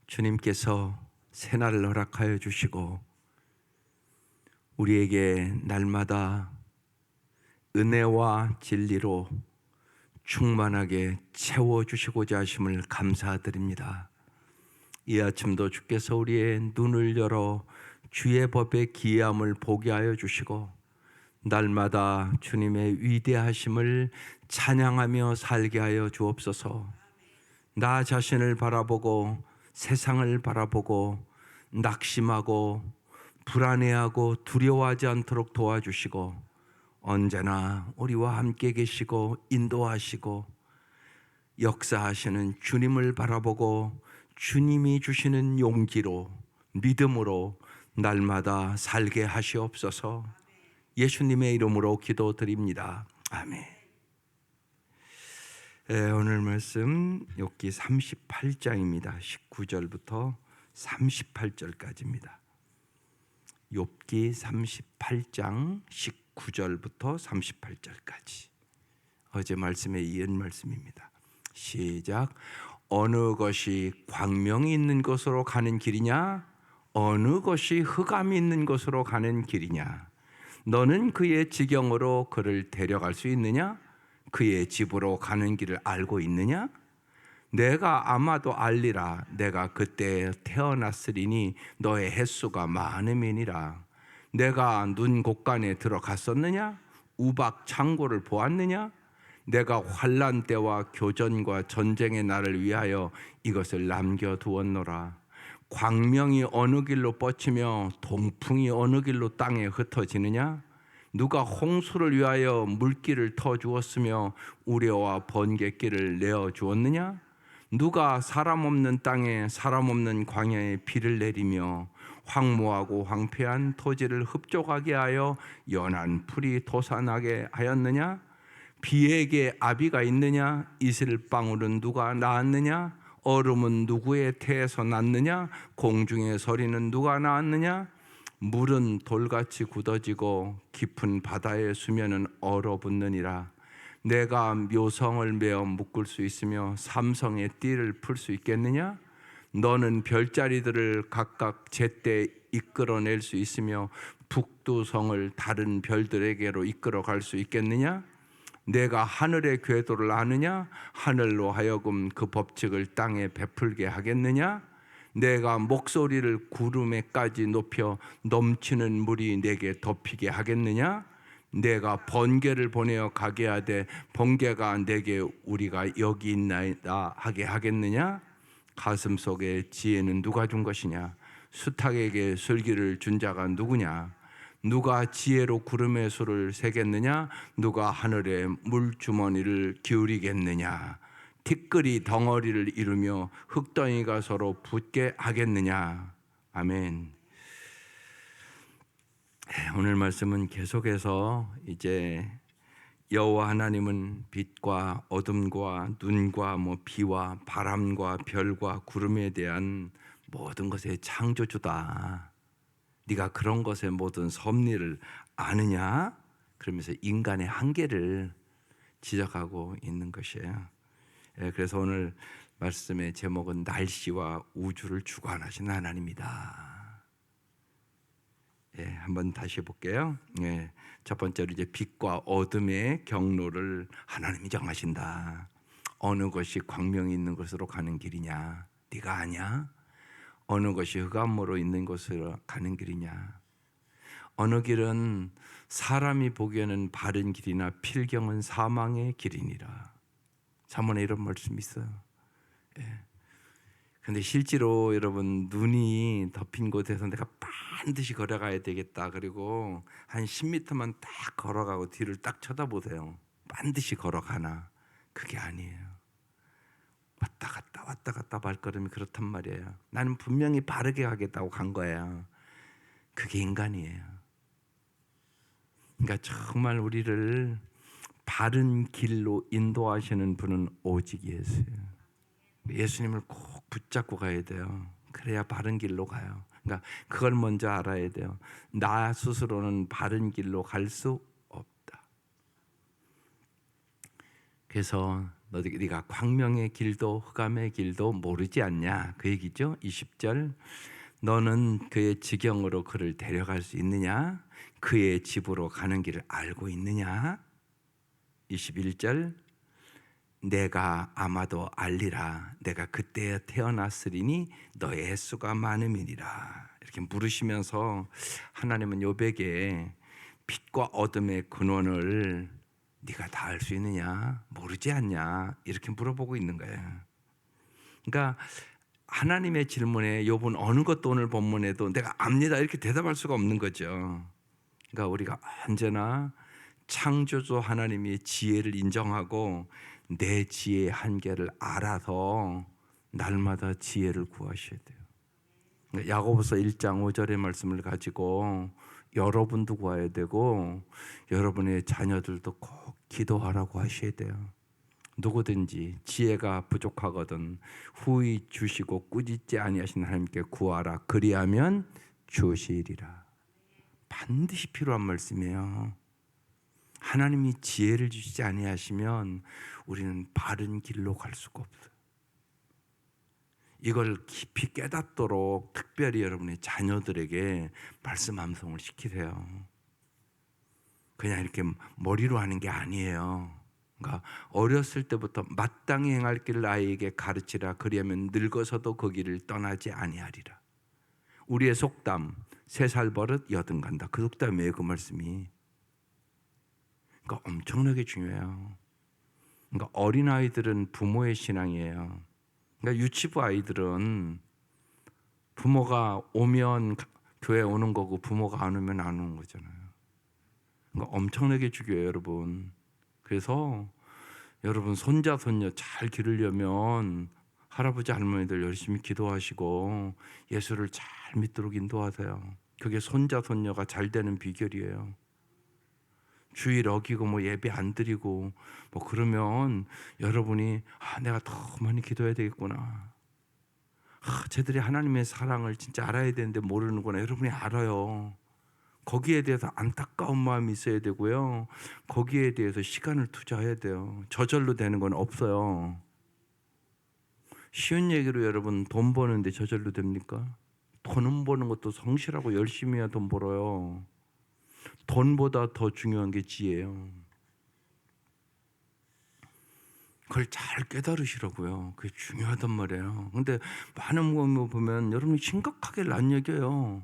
주님께서 새날을 허락하여 주시고 우리에게 날마다 은혜와 진리로 충만하게 채워주시고자 하심을 감사드립니다. 이 아침도 주께서 우리의 눈을 열어 주의 법의 기이함을 보게 하여 주시고 날마다 주님의 위대하심을 찬양하며 살게 하여 주옵소서. 나 자신을 바라보고 세상을 바라보고 낙심하고 불안해하고 두려워하지 않도록 도와주시고 언제나 우리와 함께 계시고 인도하시고 역사하시는 주님을 바라보고 주님이 주시는 용기로 믿음으로 날마다 살게 하시옵소서. 예수님의 이름으로 기도드립니다. 아멘. 오늘 말씀 욥기 38장입니다. 19절부터 38절까지입니다. 욥기 38장 19절부터 38절까지 어제 말씀에 이은 말씀입니다. 시작. 어느 것이 광명이 있는 곳으로 가는 길이냐? 어느 것이 흑암이 있는 곳으로 가는 길이냐? 너는 그의 지경으로 그를 데려갈 수 있느냐? 그의 집으로 가는 길을 알고 있느냐? 내가 아마도 알리라. 내가 그때 태어났으리니 너의 횟수가 많음이니라. 내가 눈 곳간에 들어갔었느냐? 우박 창고를 보았느냐? 내가 환난 때와 교전과 전쟁의 날을 위하여 이것을 남겨두었노라. 광명이 어느 길로 뻗치며 동풍이 어느 길로 땅에 흩어지느냐? 누가 홍수를 위하여 물길을 터주었으며 우레와 번갯길을 내어주었느냐? 누가 사람 없는 땅에 사람 없는 광야에 비를 내리며 황무하고 황폐한 토지를 흡족하게 하여 연한 풀이 솟아나게 하였느냐? 비에게 아비가 있느냐? 이슬방울은 누가 낳았느냐? 얼음은 누구의 태에서 났느냐? 공중의 소리는 누가 낳았느냐? 물은 돌같이 굳어지고 깊은 바다의 수면은 얼어붙느니라. 내가 묘성을 메어 묶을 수 있으며 삼성의 띠를 풀 수 있겠느냐? 너는 별자리들을 각각 제때 이끌어낼 수 있으며 북두성을 다른 별들에게로 이끌어 갈 수 있겠느냐? 내가 하늘의 궤도를 아느냐? 하늘로 하여금 그 법칙을 땅에 베풀게 하겠느냐? 내가 목소리를 구름에까지 높여 넘치는 물이 내게 덮이게 하겠느냐? 내가 번개를 보내어 가게 하되 번개가 내게 우리가 여기 있나이다 하게 하겠느냐? 가슴 속에 지혜는 누가 준 것이냐? 수탉에게 슬기를 준 자가 누구냐? 누가 지혜로 구름의 수를 세겠느냐? 누가 하늘에 물주머니를 기울이겠느냐? 티끌이 덩어리를 이루며 흙덩이가 서로 붙게 하겠느냐? 아멘. 오늘 말씀은 계속해서 이제 여호와 하나님은 빛과 어둠과 눈과 비와 바람과 별과 구름에 대한 모든 것의 창조주다. 네가 그런 것의 모든 섭리를 아느냐? 그러면서 인간의 한계를 지적하고 있는 것이에요. 그래서 오늘 말씀의 제목은 날씨와 우주를 주관하신 하나님이다. 한번 다시 볼게요. 첫 번째로 이제 빛과 어둠의 경로를 하나님이 정하신다. 어느 것이 광명이 있는 곳으로 가는 길이냐? 네가 아냐? 어느 것이 흑암으로 있는 곳으로 가는 길이냐? 어느 길은 사람이 보기에는 바른 길이나 필경은 사망의 길이니라. 잠언에 이런 말씀이 있어요. 근데 실제로 여러분 눈이 덮인 곳에서 내가 반드시 걸어가야 되겠다. 그리고 한 10m만 딱 걸어가고 뒤를 딱 쳐다보세요. 반드시 걸어가나? 그게 아니에요. 왔다 갔다 발걸음이 그렇단 말이에요. 나는 분명히 바르게 가겠다고 간 거예요. 그게 인간이에요. 그러니까 정말 우리를 바른 길로 인도하시는 분은 오직 예수예요. 예수님을 꼭 붙잡고 가야 돼요. 그래야 바른 길로 가요. 그러니까 그걸 먼저 알아야 돼요. 나 스스로는 바른 길로 갈 수 없다. 그래서 네가 광명의 길도 흑암의 길도 모르지 않냐 그 얘기죠. 20절 너는 그의 지경으로 그를 데려갈 수 있느냐? 그의 집으로 가는 길을 알고 있느냐? 21절 내가 아마도 알리라 내가 그때에 태어났으리니 너의 수가 많음이니라. 이렇게 물으시면서 하나님은 욥에게 빛과 어둠의 근원을 네가 다 알 수 있느냐? 모르지 않냐? 이렇게 물어보고 있는 거예요. 그러니까 하나님의 질문에 욥은 어느 것도 오늘 본문에도 내가 압니다 이렇게 대답할 수가 없는 거죠. 그러니까 우리가 언제나 창조주 하나님의 지혜를 인정하고 내 지혜의 한계를 알아서 날마다 지혜를 구하셔야 돼요. 그러니까 야고보서 1장 5절의 말씀을 가지고 여러분도 구해야 되고 여러분의 자녀들도 꼭 기도하라고 하셔야 돼요. 누구든지 지혜가 부족하거든 후히 주시고 꾸짖지 아니하신 하나님께 구하라 그리하면 주시리라. 반드시 필요한 말씀이에요. 하나님이 지혜를 주시지 아니하시면 우리는 바른 길로 갈 수가 없어요. 이걸 깊이 깨닫도록 특별히 여러분의 자녀들에게 말씀 암송을 시키세요. 그냥 이렇게 머리로 하는 게 아니에요. 그러니까 어렸을 때부터 마땅히 행할 길을 아이에게 가르치라 그리하면 늙어서도 그 길을 떠나지 아니하리라. 우리의 속담 3살 버릇 여든 간다. 그 속담이에요. 그 말씀이. 그러니까 엄청나게 중요해요. 그러니까 어린아이들은 부모의 신앙이에요. 그러니까 유치부 아이들은 부모가 오면 교회 오는 거고 부모가 안 오면 안 오는 거잖아요. 그러니까 엄청나게 중요해요, 여러분. 그래서 여러분 손자 손녀 잘 기르려면 할아버지 할머니들 열심히 기도하시고 예수를 잘 믿도록 인도하세요. 그게 손자 손녀가 잘 되는 비결이에요. 주일 어기고 뭐 예배 안 드리고 뭐 그러면 여러분이 내가 더 많이 기도해야 되겠구나. 쟤들이 하나님의 사랑을 진짜 알아야 되는데 모르는구나. 여러분이 알아요. 거기에 대해서 안타까운 마음이 있어야 되고요. 거기에 대해서 시간을 투자해야 돼요. 저절로 되는 건 없어요. 쉬운 얘기로 여러분 돈 버는데 저절로 됩니까? 돈 버는 것도 성실하고 열심히 해야 돈 벌어요. 돈보다 더 중요한 게 지혜예요. 그걸 잘 깨달으시라고요. 그게 중요하단 말이에요. 근데 많은 거 보면 여러분이 심각하게 안 여겨요.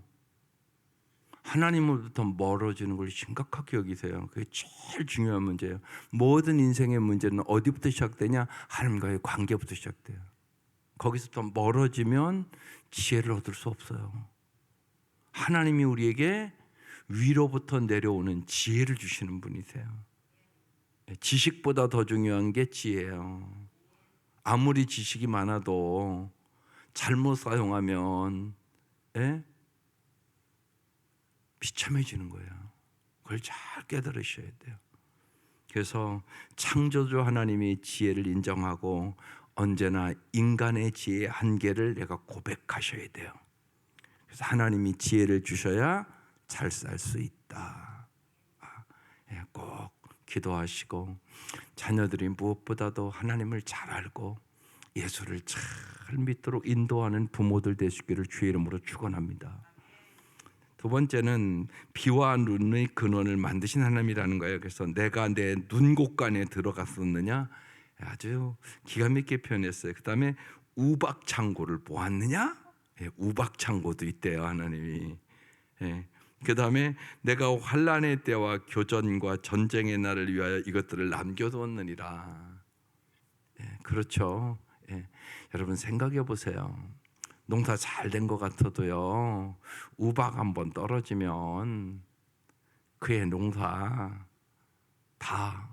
하나님으로부터 멀어지는 걸 심각하게 여기세요. 그게 제일 중요한 문제예요. 모든 인생의 문제는 어디부터 시작되냐? 하나님과의 관계부터 시작돼요. 거기서부터 멀어지면 지혜를 얻을 수 없어요. 하나님이 우리에게 위로부터 내려오는 지혜를 주시는 분이세요. 지식보다 더 중요한 게 지혜예요. 아무리 지식이 많아도 잘못 사용하면 비참해지는 거예요. 그걸 잘 깨달으셔야 돼요. 그래서 창조주 하나님의 지혜를 인정하고 언제나 인간의 지혜의 한계를 내가 고백하셔야 돼요. 그래서 하나님이 지혜를 주셔야 잘 살 수 있다. 꼭 기도하시고 자녀들이 무엇보다도 하나님을 잘 알고 예수를 잘 믿도록 인도하는 부모들 되시기를 주의 이름으로 축원합니다. 두 번째는 비와 눈의 근원을 만드신 하나님이라는 거예요. 그래서 내가 내 눈곡간에 들어갔었느냐? 아주 기가 막히게 표현했어요. 그 다음에 우박창고를 보았느냐? 우박창고도 있대요, 하나님이. 그 다음에 내가 환난의 때와 교전과 전쟁의 날을 위하여 이것들을 남겨두었느니라. 그렇죠. 여러분 생각해 보세요. 농사 잘 된 것 같아도요, 우박 한번 떨어지면 그의 농사 다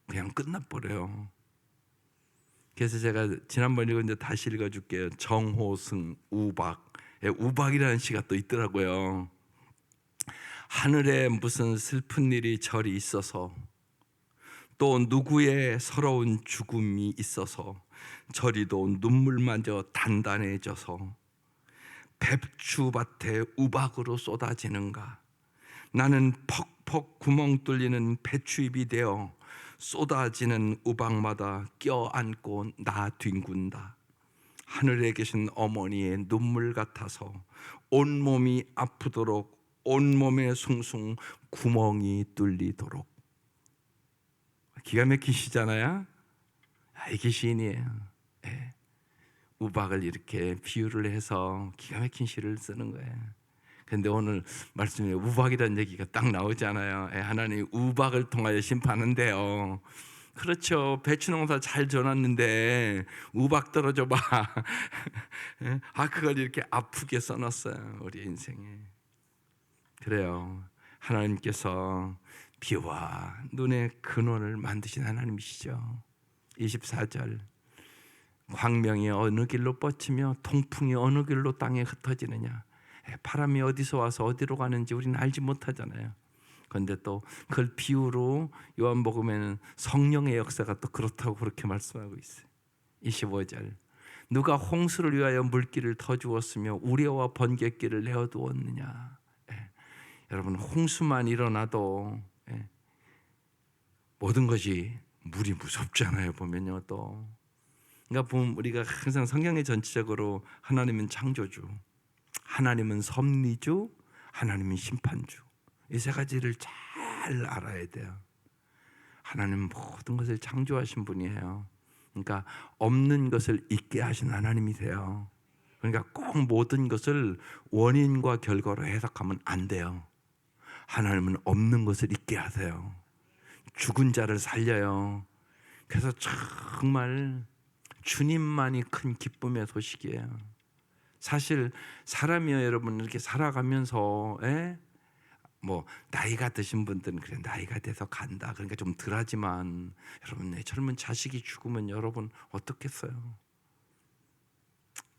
그냥 끝나버려요. 그래서 제가 지난번 읽었는데 다시 읽어줄게요. 정호승 우박. 우박이라는 시가 또 있더라고요. 하늘에 무슨 슬픈 일이 저리 있어서 또 누구의 서러운 죽음이 있어서 저리도 눈물마저 단단해져서 배추밭에 우박으로 쏟아지는가. 나는 퍽퍽 구멍 뚫리는 배추잎이 되어 쏟아지는 우박마다 껴안고 나 뒹군다. 하늘에 계신 어머니의 눈물 같아서 온몸이 아프도록 온몸에 숭숭 구멍이 뚫리도록. 기가 막히시잖아요. 이게 시인이에요. 예. 우박을 이렇게 비유를 해서 기가 막힌 시를 쓰는 거예요. 근데 오늘 말씀에 우박이라는 얘기가 딱 나오잖아요. 하나님 우박을 통하여 심판한대요. 그렇죠. 배추 농사 잘 져놨는데 우박 떨어져 봐. 그걸 이렇게 아프게 써놨어요. 우리 인생에. 그래요. 하나님께서 비와 눈의 근원을 만드신 하나님이시죠. 24절 광명이 어느 길로 뻗치며 통풍이 어느 길로 땅에 흩어지느냐. 바람이 어디서 와서 어디로 가는지 우리는 알지 못하잖아요. 그런데 또 그걸 비유로 요한복음에는 성령의 역사가 또 그렇다고 그렇게 말씀하고 있어요. 25절 누가 홍수를 위하여 물길을 터주었으며 우레와 번갯길을 내어두었느냐. 여러분 홍수만 일어나도 모든 것이 물이 무섭잖아요. 보면요 또. 그러니까 보면 우리가 항상 성경의 전체적으로 하나님은 창조주, 하나님은 섭리주, 하나님은 심판주. 이 세 가지를 잘 알아야 돼요. 하나님은 모든 것을 창조하신 분이에요. 그러니까 없는 것을 있게 하신 하나님이세요. 그러니까 꼭 모든 것을 원인과 결과로 해석하면 안 돼요. 하나님은 없는 것을 있게 하세요. 죽은 자를 살려요. 그래서 정말 주님만이 큰 기쁨의 소식이에요. 사실 사람이요 여러분 이렇게 살아가면서 뭐 나이가 드신 분들은 그래 나이가 돼서 간다 그러니까 좀 덜하지만 여러분 내 젊은 자식이 죽으면 여러분 어떻겠어요?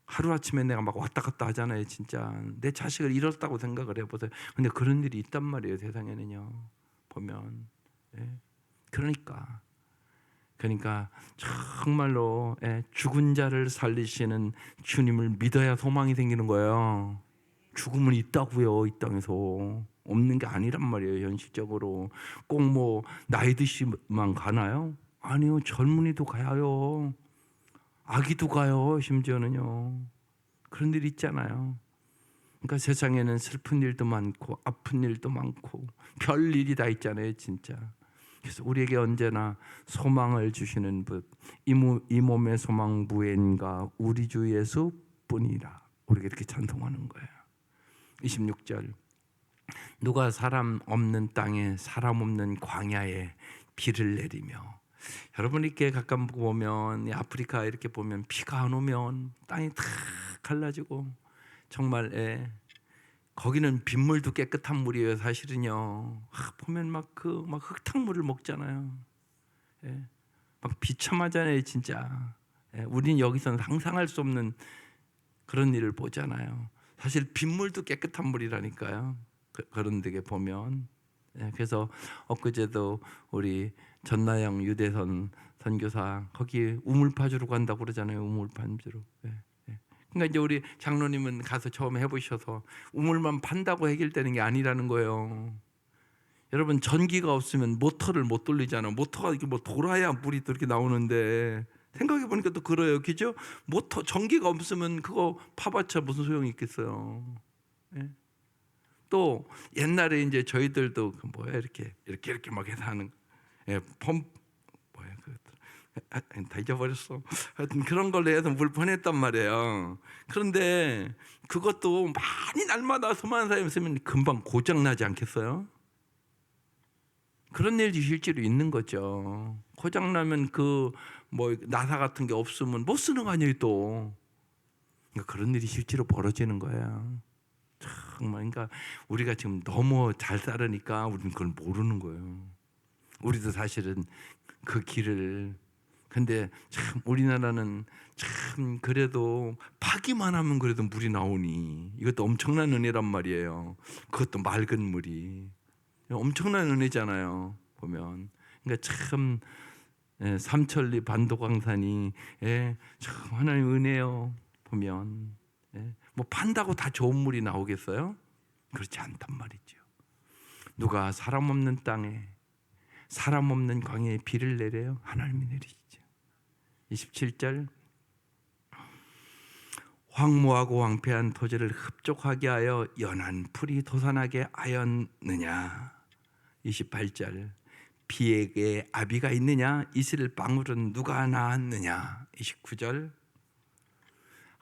하루아침에 내가 막 왔다 갔다 하잖아요. 진짜 내 자식을 잃었다고 생각을 해보세요. 근데 그런 일이 있단 말이에요. 세상에는요 보면. 그러니까 정말로 죽은 자를 살리시는 주님을 믿어야 소망이 생기는 거예요. 죽음은 있다고요. 이 땅에서 없는 게 아니란 말이에요. 현실적으로 꼭 뭐 나이 드시만 가나요? 아니요. 젊은이도 가요. 아기도 가요. 심지어는요. 그런 일이 있잖아요. 그러니까 세상에는 슬픈 일도 많고 아픈 일도 많고 별 일이 다 있잖아요. 진짜. 그래서 우리에게 언제나 소망을 주시는 분, 이 몸의 소망 무엔가 우리 주 예수뿐이라. 우리가 이렇게 찬송하는 거예요. 26절 누가 사람 없는 땅에 사람 없는 광야에 비를 내리며. 여러분 이렇게 가끔 보면 아프리카 이렇게 보면 비가 안 오면 땅이 다 갈라지고 정말 거기는 빗물도 깨끗한 물이에요. 사실은요. 보면 막 흙탕물을 먹잖아요. 막 비참하잖아요, 진짜. 우린 여기서는 상상할 수 없는 그런 일을 보잖아요. 사실 빗물도 깨끗한 물이라니까요. 그런 데게 보면. 그래서 엊그제도 우리 전나영 유대선 선교사 거기 우물파주로 간다고 그러잖아요. 우물파주로. 그러니까 이제 우리 장로님은 가서 처음 해보셔서 우물만 판다고 해결되는 게 아니라는 거예요. 여러분 전기가 없으면 모터를 못 돌리잖아. 모터가 이렇게 뭐 돌아야 물이 또 이렇게 나오는데 생각해 보니까 또 그래요, 그죠? 모터 전기가 없으면 그거 파봤자 무슨 소용이 있겠어요. 또 옛날에 이제 저희들도 그 뭐야 이렇게 막 해서 하는 펌 뭐야 그. 다 잊어버렸어. 하여튼 그런 걸로 해서 물 보냈단 말이에요. 그런데 그것도 많이 날마다 수많은 사람이 쓰면 금방 고장 나지 않겠어요? 그런 일이 실제로 있는 거죠. 고장 나면 그 뭐 나사 같은 게 없으면 못 쓰는 거 아니에요 또. 그러니까 그런 일이 실제로 벌어지는 거예요. 정말 그러니까 우리가 지금 너무 잘 살으니까 우리는 그걸 모르는 거예요. 우리도 사실은 그 길을. 근데 참 우리나라는 참 그래도 파기만 하면 그래도 물이 나오니 이것도 엄청난 은혜란 말이에요. 그것도 맑은 물이 엄청난 은혜잖아요. 보면 그러니까 참 삼천리 반도광산이 참 하나님 은혜요. 보면 뭐 판다고 다 좋은 물이 나오겠어요? 그렇지 않단 말이죠. 누가 사람 없는 땅에 사람 없는 광야에 비를 내려요? 하나님이 내리시죠. 27절 황무하고 황폐한 토지를 흡족하게 하여 연한 풀이 돋아나게 하였느냐. 28절 비에게 아비가 있느냐? 이슬 방울은 누가 낳았느냐? 29절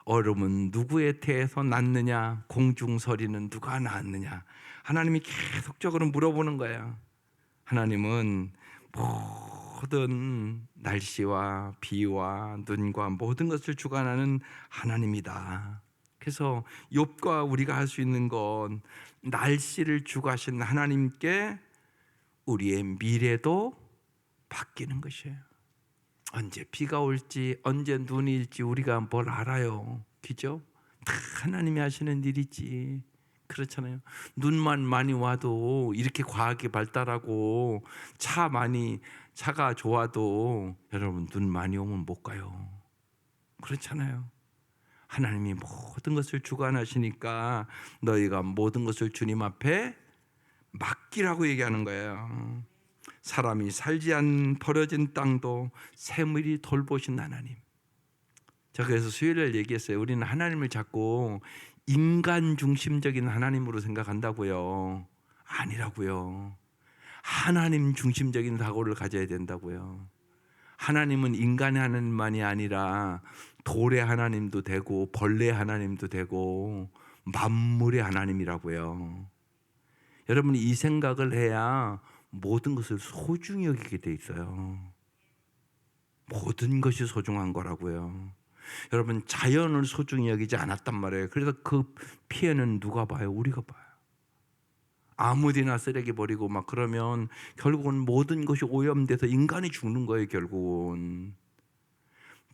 얼음은 누구의 태에서 났느냐? 공중서리는 누가 낳았느냐? 하나님이 계속적으로 물어보는 거예요. 하나님은 모든 날씨와 비와 눈과 모든 것을 주관하는 하나님이다. 그래서 욥과 우리가 할 수 있는 건 날씨를 주관하신 하나님께 우리의 미래도 바뀌는 것이에요. 언제 비가 올지 언제 눈이 일지 우리가 뭘 알아요. 그죠? 다 하나님이 하시는 일이지. 그렇잖아요. 눈만 많이 와도 이렇게 과학이 발달하고 차가 좋아도 여러분 눈 많이 오면 못 가요. 그렇잖아요. 하나님이 모든 것을 주관하시니까 너희가 모든 것을 주님 앞에 맡기라고 얘기하는 거예요. 사람이 살지 않은 버려진 땅도 새물이 돌보신 하나님. 제가 그래서 수요일에 얘기했어요. 우리는 하나님을 자꾸 인간 중심적인 하나님으로 생각한다고요. 아니라고요. 하나님 중심적인 사고를 가져야 된다고요. 하나님은 인간의 하나님만이 아니라 돌의 하나님도 되고 벌레의 하나님도 되고 만물의 하나님이라고요. 여러분이 이 생각을 해야 모든 것을 소중히 여기게 돼 있어요. 모든 것이 소중한 거라고요. 여러분 자연을 소중히 여기지 않았단 말이에요. 그래서 그 피해는 누가 봐요? 우리가 봐요. 아무데나 쓰레기 버리고 막 그러면 결국은 모든 것이 오염돼서 인간이 죽는 거예요. 결국은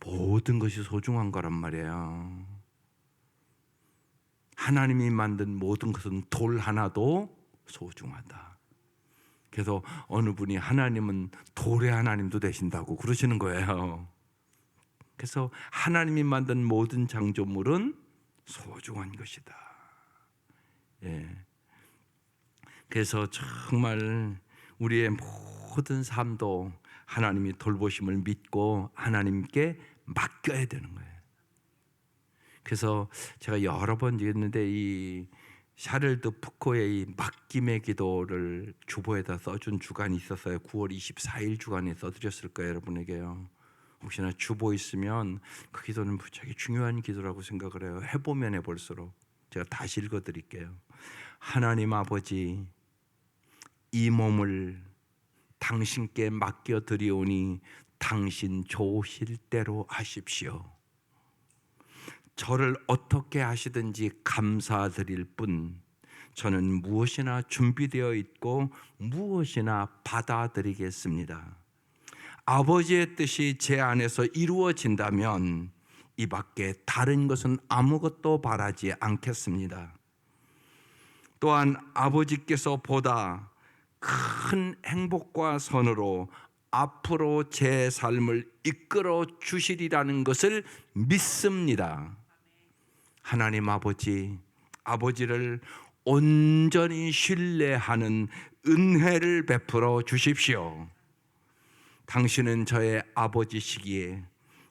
모든 것이 소중한 거란 말이에요. 하나님이 만든 모든 것은 돌 하나도 소중하다. 그래서 어느 분이 하나님은 돌의 하나님도 되신다고 그러시는 거예요. 그래서 하나님이 만든 모든 창조물은 소중한 것이다. 예. 그래서 정말 우리의 모든 삶도 하나님이 돌보심을 믿고 하나님께 맡겨야 되는 거예요. 그래서 제가 여러 번 얘기했는데 이 샤를드 푸코의 이 맡김의 기도를 주보에다 써준 주간이 있었어요. 9월 24일 주간에 써드렸을 거예요, 여러분에게요. 혹시나 주보 있으면 그 기도는 무지하게 중요한 기도라고 생각을 해요. 해보면 해볼수록. 제가 다시 읽어드릴게요. 하나님 아버지, 이 몸을 당신께 맡겨드리오니 당신 좋으실 대로 하십시오. 저를 어떻게 하시든지 감사드릴 뿐 저는 무엇이나 준비되어 있고 무엇이나 받아들이겠습니다. 아버지의 뜻이 제 안에서 이루어진다면 이 밖에 다른 것은 아무것도 바라지 않겠습니다. 또한 아버지께서 보다 큰 행복과 선으로 앞으로 제 삶을 이끌어 주시리라는 것을 믿습니다. 하나님 아버지를 온전히 신뢰하는 은혜를 베풀어 주십시오. 당신은 저의 아버지시기에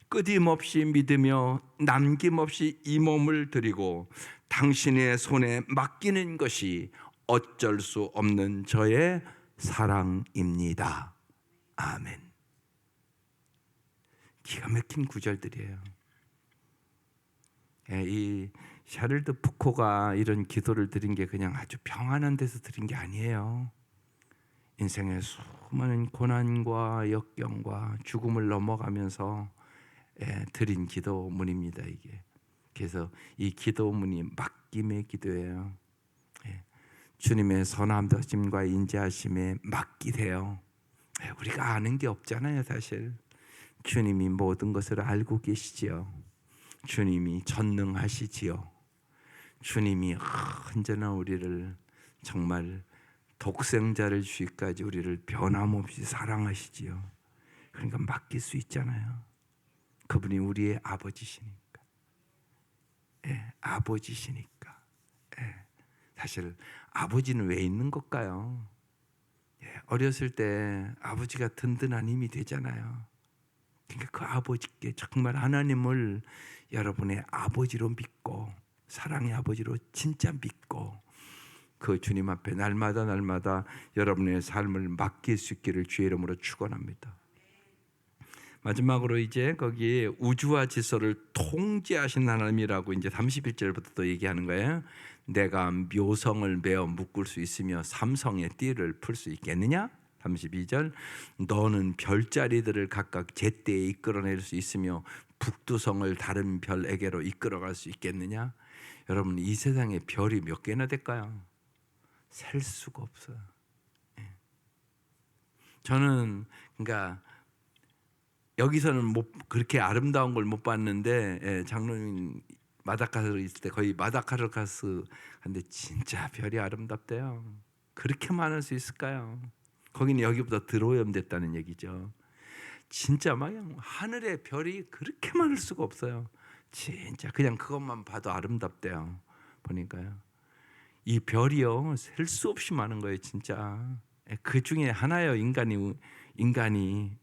끊임없이 믿으며 남김없이 이 몸을 드리고 당신의 손에 맡기는 것이 어쩔 수 없는 저의 사랑입니다. 아멘. 기가 막힌 구절들이에요. 이 샤를드 푸코가 이런 기도를 드린 게 그냥 아주 평안한 데서 드린 게 아니에요. 인생의 수많은 고난과 역경과 죽음을 넘어가면서 드린 기도문입니다. 이게. 그래서 이 기도문이 맡김의 기도예요. 주님의 선함되심과 인자하심에 맡기세요. 우리가 아는 게 없잖아요, 사실. 주님이 모든 것을 알고 계시지요. 주님이 전능하시지요. 주님이 언제나 우리를 정말 독생자를 주기까지 우리를 변함없이 사랑하시지요. 그러니까 맡길 수 있잖아요. 그분이 우리의 아버지시니까. 아버지시니까. 사실 아버지는 왜 있는 걸까요? 어렸을 때 아버지가 든든한 힘이 되잖아요. 그러니까 그 아버지께 정말 하나님을 여러분의 아버지로 믿고 사랑의 아버지로 진짜 믿고 그 주님 앞에 날마다 여러분의 삶을 맡길 수 있기를 주의 이름으로 축원합니다. 마지막으로 이제 거기 우주와 질서를 통제하신 하나님이라고 이제 31절부터 또 얘기하는 거예요. 내가 묘성을 메어 묶을 수 있으며 삼성의 띠를 풀 수 있겠느냐? 32절 너는 별자리들을 각각 제때에 이끌어낼 수 있으며 북두성을 다른 별에게로 이끌어갈 수 있겠느냐? 여러분 이 세상에 별이 몇 개나 될까요? 셀 수가 없어요. 저는 그러니까 여기서는 못 그렇게 아름다운 걸 못 봤는데 장로님 마다카스로 있을 때 거의 마다카스로 근데 진짜 별이 아름답대요. 그렇게 많을 수 있을까요? 거기는 여기보다 덜 오염됐다는 얘기죠. 진짜 막 하늘에 별이 그렇게 많을 수가 없어요. 진짜 그냥 그것만 봐도 아름답대요. 보니까요. 이 별이요 셀 수 없이 많은 거예요. 진짜 그 중에 하나예요. 인간이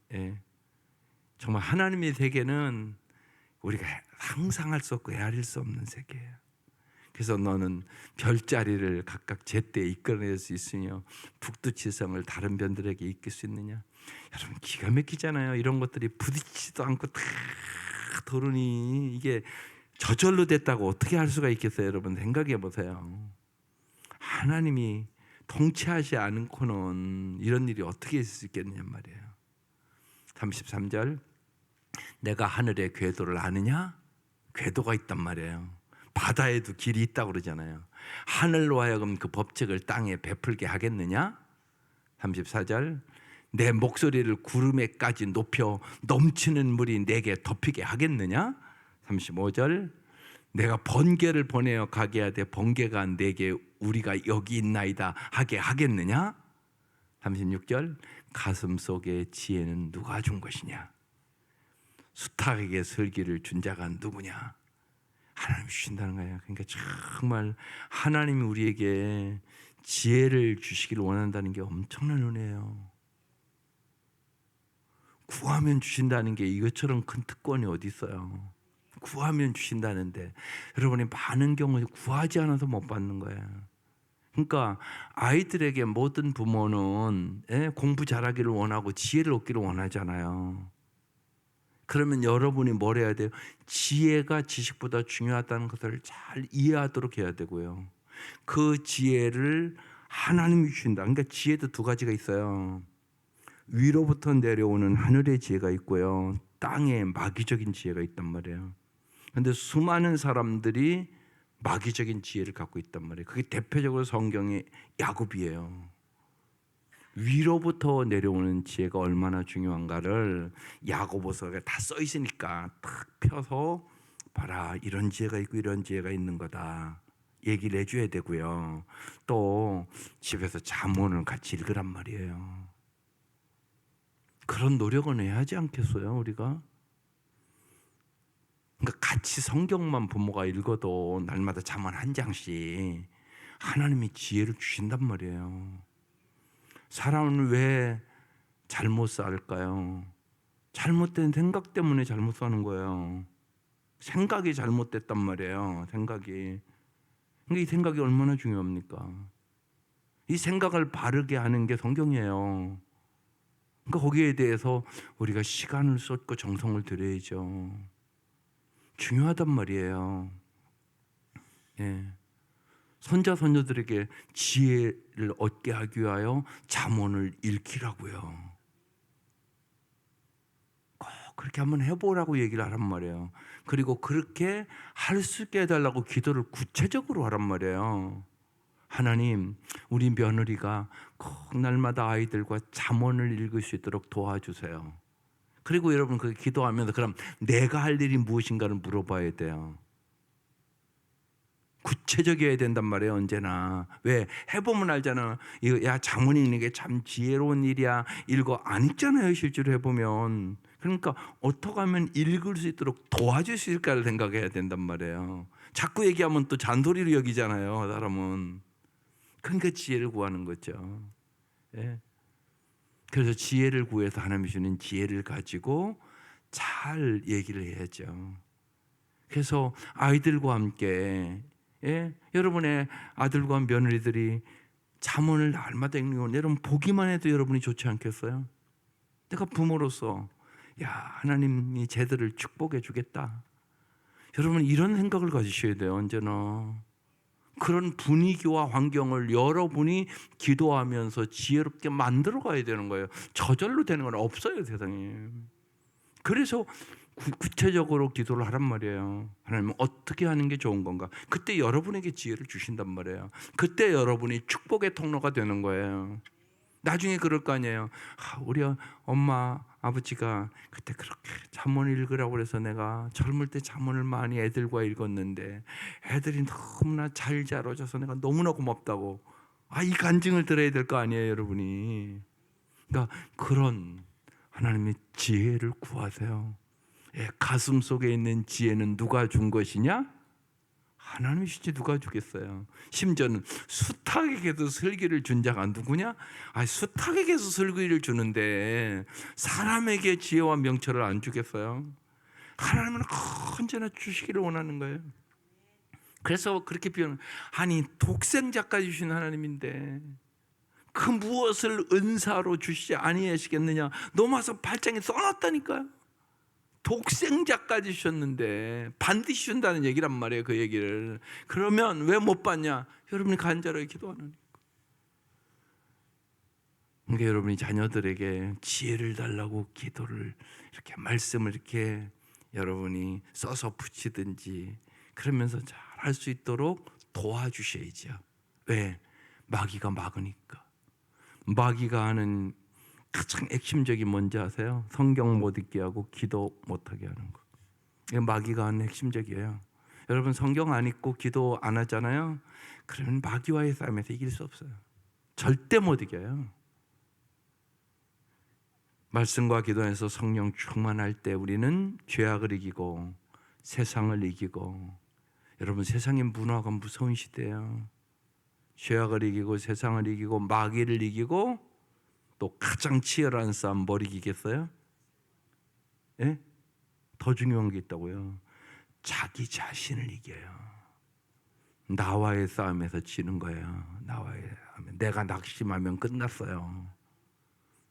정말 하나님의 세계는 우리가 상상할 수 없고 헤아릴 수 없는 세계예요. 그래서 너는 별자리를 각각 제때에 이끌어낼 수 있으며 북두칠성을 다른 별들에게 이끌 수 있느냐? 여러분 기가 막히잖아요. 이런 것들이 부딪히지도 않고 다 도르니 이게 저절로 됐다고 어떻게 할 수가 있겠어요? 여러분 생각해 보세요. 하나님이 통치하지 않고는 이런 일이 어떻게 있을 수 있겠느냐 말이에요. 33절 내가 하늘의 궤도를 아느냐? 궤도가 있단 말이에요. 바다에도 길이 있다고 그러잖아요. 하늘로 하여금 그 법칙을 땅에 베풀게 하겠느냐? 34절 내 목소리를 구름에까지 높여 넘치는 물이 내게 덮이게 하겠느냐? 35절 내가 번개를 보내어 가게 하되 번개가 내게 우리가 여기 있나이다 하게 하겠느냐? 36절 가슴 속에 지혜는 누가 준 것이냐? 수탉에게 슬기를 준 자가 누구냐? 하나님이 주신다는 거예요. 그러니까 정말 하나님이 우리에게 지혜를 주시기를 원한다는 게 엄청난 은혜예요. 구하면 주신다는 게 이것처럼 큰 특권이 어디 있어요? 구하면 주신다는데 여러분이 많은 경우에 구하지 않아서 못 받는 거예요. 그러니까 아이들에게 모든 부모는 공부 잘하기를 원하고 지혜를 얻기를 원하잖아요. 그러면 여러분이 뭘 해야 돼요? 지혜가 지식보다 중요하다는 것을 잘 이해하도록 해야 되고요. 그 지혜를 하나님이 주신다. 그러니까 지혜도 두 가지가 있어요. 위로부터 내려오는 하늘의 지혜가 있고요. 땅에 마귀적인 지혜가 있단 말이에요. 그런데 수많은 사람들이 마귀적인 지혜를 갖고 있단 말이에요. 그게 대표적으로 성경의 야곱이에요. 위로부터 내려오는 지혜가 얼마나 중요한가를 야고보서에 다 써 있으니까 탁 펴서 봐라 이런 지혜가 있고 이런 지혜가 있는 거다 얘기를 해줘야 되고요. 또 집에서 잠언을 같이 읽으란 말이에요. 그런 노력은 해야 하지 않겠어요 우리가? 그러니까 같이 성경만 부모가 읽어도 날마다 잠언 한 장씩 하나님이 지혜를 주신단 말이에요. 사람은 왜 잘못 살까요? 잘못된 생각 때문에 잘못 사는 거예요. 생각이 잘못됐단 말이에요. 생각이. 그러니까 이 생각이 얼마나 중요합니까? 이 생각을 바르게 하는 게 성경이에요. 그러니까 거기에 대해서 우리가 시간을 쏟고 정성을 들여야죠. 중요하단 말이에요. 예. 손자 손녀들에게 지혜를 얻게 하기 위하여 잠언을 읽히라고요. 꼭 그렇게 한번 해보라고 얘기를 하란 말이에요. 그리고 그렇게 할 수 있게 해달라고 기도를 구체적으로 하란 말이에요. 하나님, 우리 며느리가 꼭 날마다 아이들과 잠언을 읽을 수 있도록 도와주세요. 그리고 여러분 그 기도하면서 그럼 내가 할 일이 무엇인가를 물어봐야 돼요. 구체적이어야 된단 말이에요. 언제나. 왜? 해보면 알잖아. 야 잠언 읽는 게 참 지혜로운 일이야. 읽어 안 읽잖아요. 실제로 해보면. 그러니까 어떻게 하면 읽을 수 있도록 도와줄 수 있을까를 생각해야 된단 말이에요. 자꾸 얘기하면 또 잔소리로 여기잖아요. 사람은. 그러니까 지혜를 구하는 거죠. 예. 그래서 지혜를 구해서 하나님이 주는 지혜를 가지고 잘 얘기를 해야죠. 그래서 아이들과 함께, 여러분의 아들과 며느리들이 잠언을 날마다 읽는 건 여러분 보기만 해도 여러분이 좋지 않겠어요? 내가 부모로서 하나님이 쟤들을 축복해 주겠다. 여러분 이런 생각을 가지셔야 돼요. 언제나 그런 분위기와 환경을 여러분이 기도하면서 지혜롭게 만들어 가야 되는 거예요. 저절로 되는 건 없어요, 세상에. 그래서 구체적으로 기도를 하란 말이에요. 하나님은 어떻게 하는 게 좋은 건가? 그때 여러분에게 지혜를 주신단 말이에요. 그때 여러분이 축복의 통로가 되는 거예요. 나중에 그럴 거 아니에요. 우리 엄마 아버지가 그때 그렇게 잠언을 읽으라고 그래서 내가 젊을 때 잠언을 많이 애들과 읽었는데 애들이 너무나 잘 자라줘서 내가 너무나 고맙다고. 이 간증을 들어야 될 거 아니에요, 여러분이. 그러니까 그런 하나님의 지혜를 구하세요. 가슴 속에 있는 지혜는 누가 준 것이냐? 하나님이시지 누가 주겠어요. 심지어는 수탉에게도 슬기를 준 자가 누구냐? 수탉에게서 슬기를 주는데 사람에게 지혜와 명철을 안 주겠어요? 하나님은 언제나 주시기를 원하는 거예요. 그래서 그렇게 표현, 독생자까지 주신 하나님인데 그 무엇을 은사로 주시지 아니하시겠느냐? 넘어서 8장에 써놨다니까요. 독생자까지 주셨는데 반드시 준다는 얘기란 말이에요. 그 얘기를. 그러면 왜 못 받냐? 여러분이 간절하게 기도하는 거예요. 그러니까 여러분이 자녀들에게 지혜를 달라고 기도를 이렇게 말씀을 이렇게 여러분이 써서 붙이든지 그러면서 잘 할 수 있도록 도와주셔야죠. 왜? 마귀가 막으니까. 마귀가 하는 가장 핵심적인 뭔지 아세요? 성경 못 읽게 하고 기도 못하게 하는 거. 이게 마귀가 하는 핵심적이에요. 여러분 성경 안 읽고 기도 안 하잖아요. 그러면 마귀와의 싸움에서 이길 수 없어요. 절대 못 이겨요. 말씀과 기도에서 성령 충만할 때 우리는 죄악을 이기고 세상을 이기고, 여러분 세상의 문화가 무서운 시대예요. 죄악을 이기고 세상을 이기고 마귀를 이기고 또 가장 치열한 싸움 뭘 이기겠어요? 더 중요한 게 있다고요. 자기 자신을 이겨요. 나와의 싸움에서 지는 거예요. 나와의 싸움. 내가 낙심하면 끝났어요.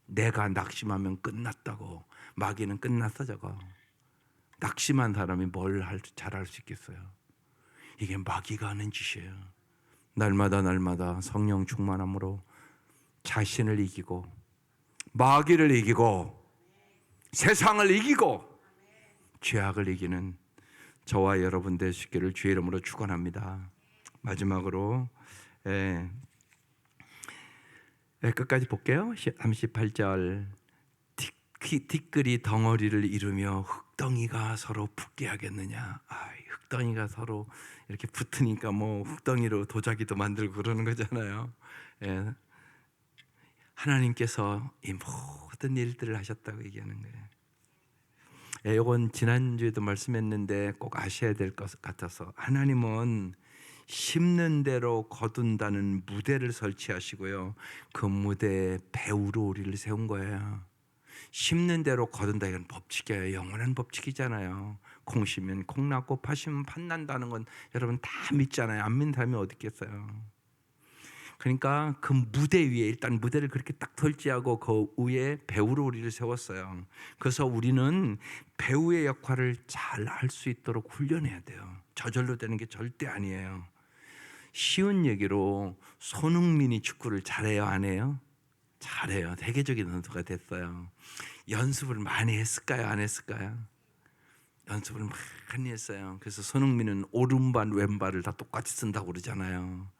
내가 낙심하면 끝났다고. 마귀는 끝났어 저거. 낙심한 사람이 뭘 잘할 수 있겠어요? 이게 마귀가 하는 짓이에요. 날마다 성령 충만함으로 자신을 이기고 마귀를 이기고 세상을 이기고 죄악을 이기는 저와 여러분 되시기를 주의 이름으로 축원합니다. 마지막으로 끝까지 볼게요. 38절 티끌이 덩어리를 이루며 흙덩이가 서로 붙게 하겠느냐. 흙덩이가 서로 이렇게 붙으니까 뭐 흙덩이로 도자기도 만들고 그러는 거잖아요. 하나님께서 이 모든 일들을 하셨다고 얘기하는 거예요. 이건 지난주에도 말씀했는데 꼭 아셔야 될 것 같아서, 하나님은 심는 대로 거둔다는 무대를 설치하시고요, 그 무대에 배우로 우리를 세운 거예요. 심는 대로 거둔다, 이건 법칙이에요. 영원한 법칙이잖아요. 콩 심으면 콩 났고 팥 심으면 팥 난다는 건 여러분 다 믿잖아요. 안 믿는 사람이 어디 있겠어요. 그러니까 그 무대 위에 일단 무대를 그렇게 딱 설치하고 그 위에 배우로 우리를 세웠어요. 그래서 우리는 배우의 역할을 잘 할 수 있도록 훈련해야 돼요. 저절로 되는 게 절대 아니에요. 쉬운 얘기로 손흥민이 축구를 잘해요, 안 해요? 잘해요. 세계적인 선수가 됐어요. 연습을 많이 했을까요, 안 했을까요? 연습을 많이 했어요. 그래서 손흥민은 오른발 왼발을 다 똑같이 쓴다고 그러잖아요.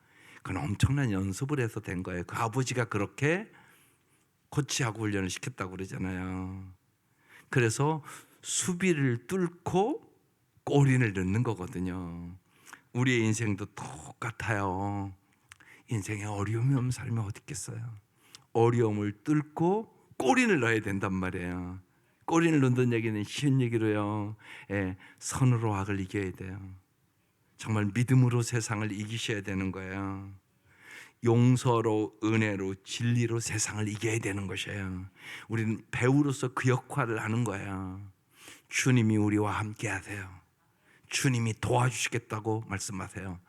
그건 엄청난 연습을 해서 된 거예요. 그 아버지가 그렇게 코치하고 훈련을 시켰다고 그러잖아요. 그래서 수비를 뚫고 골인을 넣는 거거든요. 우리의 인생도 똑같아요. 인생에 어려움이 없는 삶이 어디 있겠어요. 어려움을 뚫고 골인을 넣어야 된단 말이에요. 골인을 넣는 얘기는 쉬운 얘기로요. 선으로 악을 이겨야 돼요. 정말 믿음으로 세상을 이기셔야 되는 거예요. 용서로, 은혜로, 진리로 세상을 이겨야 되는 것이에요. 우리는 배우로서 그 역할을 하는 거예요. 주님이 우리와 함께 하세요. 주님이 도와주시겠다고 말씀하세요.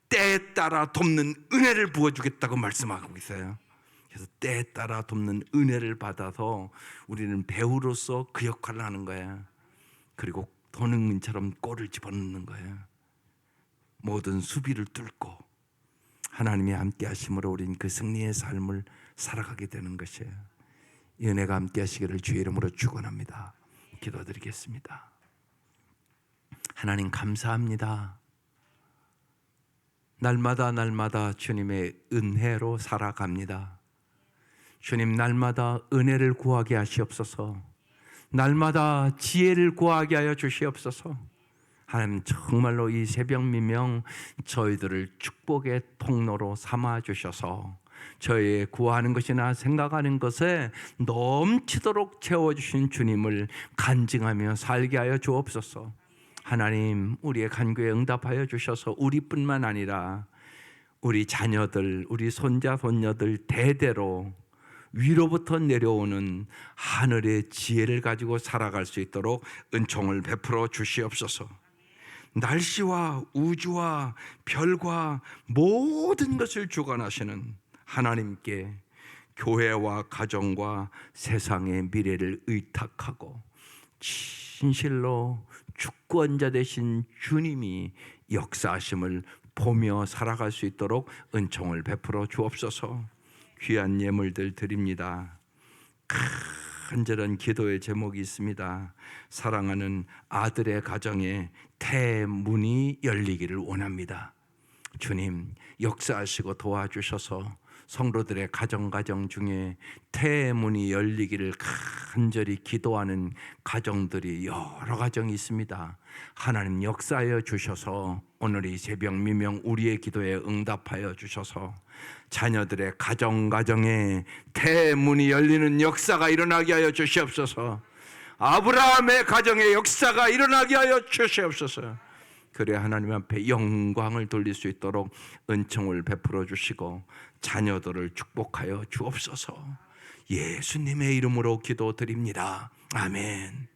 때에 따라 돕는 은혜를 부어주겠다고 말씀하고 있어요. 그래서 때에 따라 돕는 은혜를 받아서 우리는 배우로서 그 역할을 하는 거예요. 그리고 손흥민처럼 골을 집어넣는 거예요. 모든 수비를 뚫고 하나님이 함께 하심으로 우린 그 승리의 삶을 살아가게 되는 것이에요. 이 은혜가 함께 하시기를 주의 이름으로 축원합니다. 기도드리겠습니다. 하나님 감사합니다. 날마다 주님의 은혜로 살아갑니다. 주님, 날마다 은혜를 구하게 하시옵소서. 날마다 지혜를 구하게 하여 주시옵소서. 하나님, 정말로 이 새벽 미명 저희들을 축복의 통로로 삼아 주셔서 저희의 구하는 것이나 생각하는 것에 넘치도록 채워주신 주님을 간증하며 살게 하여 주옵소서. 하나님, 우리의 간구에 응답하여 주셔서 우리뿐만 아니라 우리 자녀들, 우리 손자 손녀들 대대로 위로부터 내려오는 하늘의 지혜를 가지고 살아갈 수 있도록 은총을 베풀어 주시옵소서. 날씨와 우주와 별과 모든 것을 주관하시는 하나님께 교회와 가정과 세상의 미래를 의탁하고 진실로 주권자 되신 주님이 역사하심을 보며 살아갈 수 있도록 은총을 베풀어 주옵소서. 귀한 예물들 드립니다. 간절한 기도의 제목이 있습니다. 사랑하는 아들의 가정에 태문이 열리기를 원합니다. 주님, 역사하시고 도와주셔서 성도들의 가정 중에 태문이 열리기를 간절히 기도하는 가정들이 여러 가정이 있습니다. 하나님, 역사하여 주셔서 오늘 이 새벽 미명 우리의 기도에 응답하여 주셔서 자녀들의 가정에 태문이 열리는 역사가 일어나게 하여 주시옵소서. 아브라함의 가정에 역사가 일어나게 하여 주시옵소서. 그래 하나님 앞에 영광을 돌릴 수 있도록 은총을 베풀어 주시고 자녀들을 축복하여 주옵소서. 예수님의 이름으로 기도드립니다. 아멘.